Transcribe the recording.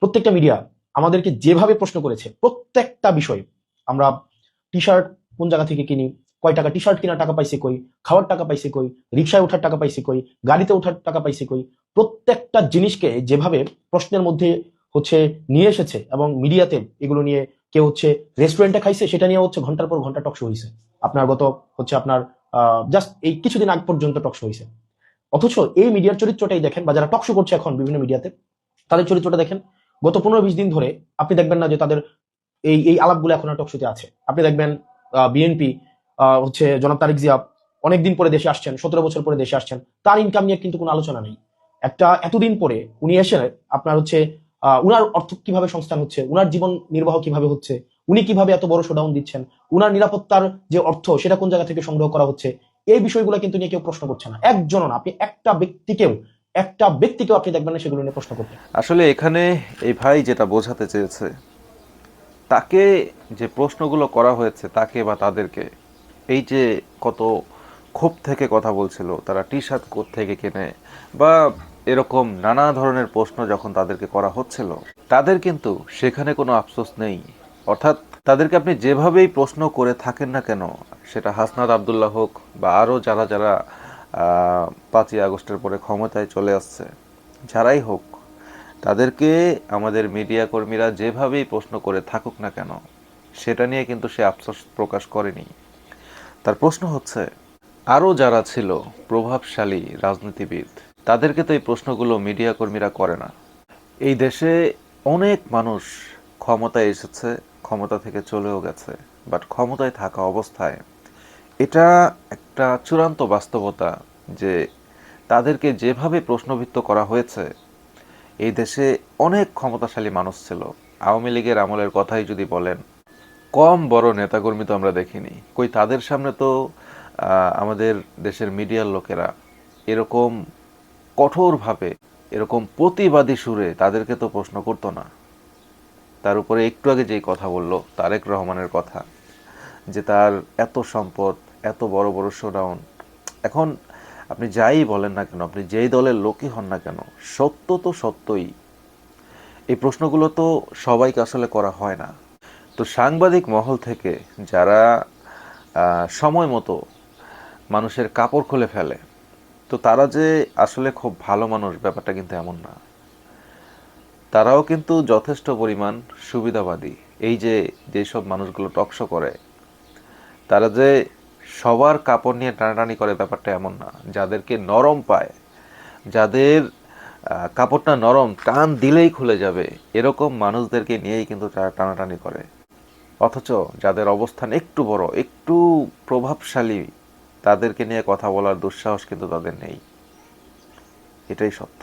প্রত্যেকটা মিডিয়া আমাদেরকে যেভাবে প্রশ্ন করেছে, প্রত্যেকটা বিষয় আমরা টি শার্ট কোন জায়গা থেকে কিনি, কয় টাকা টি শার্ট কেনার টাকা পাইছে কই, খাওয়ার টাকা পাইছে কই, রিক্সায় ওঠার টাকা পাইছে কই, গাড়িতে ওঠার টাকা পাইছে কই, প্রত্যেকটা জিনিসকে যেভাবে প্রশ্নের মধ্যে নিয়ে এসেছে, এবং মিডিয়াতে এগুলো নিয়ে কেউ রেস্টুরেন্টে খাইছে সেটা নিয়ে ঘন্টার পর ঘন্টা টকশো হয়েছে। আপনার গত আপনার জাস্ট এই কিছুদিন আগ পর্যন্ত টকশো হয়েছে। অথচ এই মিডিয়ার চরিত্রটাই দেখেন, বা যারা টকশো করছে এখন বিভিন্ন মিডিয়াতে, তাদের চরিত্রটা দেখেন। গত 15-20 দিন ধরে আপনি দেখবেন না যে তাদের এই এই আলাপগুলো এখন আর টকশোতে আছে। আপনি দেখবেন বিএনপি জনাব তারেক জিয়া অনেকদিন পরে দেশে আসছেন, 17 বছর পরে দেশে আসছেন, তার ইনকাম নিয়ে কিন্তু কোনো আলোচনা নেই। এতদিন পরে উনি এসে আপনার উনার অর্থ কিভাবে সংস্থান হচ্ছে, উনার জীবন নির্বাহ কিভাবে হচ্ছে, উনি কিভাবে এত বড় শোডাউন দিচ্ছেন, উনার নিরাপত্তার যে অর্থ সেটা কোন জায়গা থেকে সংগ্রহ করা হচ্ছে, এই বিষয়গুলো কিন্তু নিয়ে কেউ প্রশ্ন করছে না। একজনও না, আপনি একটা ব্যক্তিকেও আপনি দেখবেন না সেগুলো নিয়ে প্রশ্ন করতে। আসলে এখানে এই ভাই যেটা বোঝাতে চেয়েছে, তাকে যে প্রশ্নগুলো করা হয়েছে তাকে বা তাদেরকে, এই যে কত ক্ষোভ থেকে কথা বলছিল, তারা টি শার্ট থেকে কেনে বা এরকম নানা ধরনের প্রশ্ন যখন তাদেরকে করা হচ্ছিল, তাদের কিন্তু সেখানে কোনো আফসোস নেই। অর্থাৎ তাদেরকে আপনি যেভাবেই প্রশ্ন করে থাকেন না কেন, সেটা হাসনাত আবদুল্লাহ হোক বা আরও যারা যারা 5ই আগস্টের পরে ক্ষমতায় চলে আসছে, যারাই হোক, তাদেরকে আমাদের মিডিয়া কর্মীরা যেভাবেই প্রশ্ন করে থাকুক না কেন, সেটা নিয়ে কিন্তু সে আফসোস প্রকাশ করেনি। তার প্রশ্ন হচ্ছে, আরও যারা ছিল প্রভাবশালী রাজনীতিবিদ, তাদেরকে তো এই প্রশ্নগুলো মিডিয়া কর্মীরা করে না। এই দেশে অনেক মানুষ ক্ষমতায় এসেছে, ক্ষমতা থেকে চলেও গেছে, বাট ক্ষমতায় থাকা অবস্থায় এটা একটা চূড়ান্ত বাস্তবতা যে তাদেরকে যেভাবে প্রশ্নবিদ্ধ করা হয়েছে, এই দেশে অনেক ক্ষমতাশালী মানুষ ছিল। আওয়ামী লীগের আমলের কথাই যদি বলেন, কম বড় নেতাকর্মী তো আমরা দেখিনি, কই তাদের সামনে তো আমাদের দেশের মিডিয়ার লোকেরা এরকম কঠোরভাবে, এরকম প্রতিবাদী সুরে তাদেরকে তো প্রশ্ন করতো না। তার উপরে একটু আগে যেই কথা বললো তারেক রহমানের কথা, যে তার এত সম্পদ, এত বড় বড় শোডাউন, এখন আপনি যাই বলেন না কেন, আপনি যেই দলের লোকই হন না কেন, সত্য তো সত্যই। এই প্রশ্নগুলো তো সবাইকে আসলে করা হয় না। তো সাংবাদিক মহল থেকে যারা সময় মতো মানুষের কাপড় খুলে ফেলে, তো তারা যে আসলে খুব ভালো মানুষ ব্যাপারটা কিন্তু এমন না। তারাও কিন্তু যথেষ্ট পরিমাণ সুবিধাবাদী। এই যে যেসব মানুষগুলো টকশো করে, তারা যে সবার কাপড় নিয়ে টানাটানি করে ব্যাপারটা এমন না। যাদেরকে নরম পায়, যাদের কাপড়টা নরম, টান দিলেই খুলে যাবে, এরকম মানুষদেরকে নিয়েই কিন্তু তারা টানাটানি করে। অথচ যাদের অবস্থান একটু বড়, একটু প্রভাবশালী, তাদেরকে নিয়ে কথা বলার দুঃসাহস কিন্তু তাদের নেই। এটাই সত্য।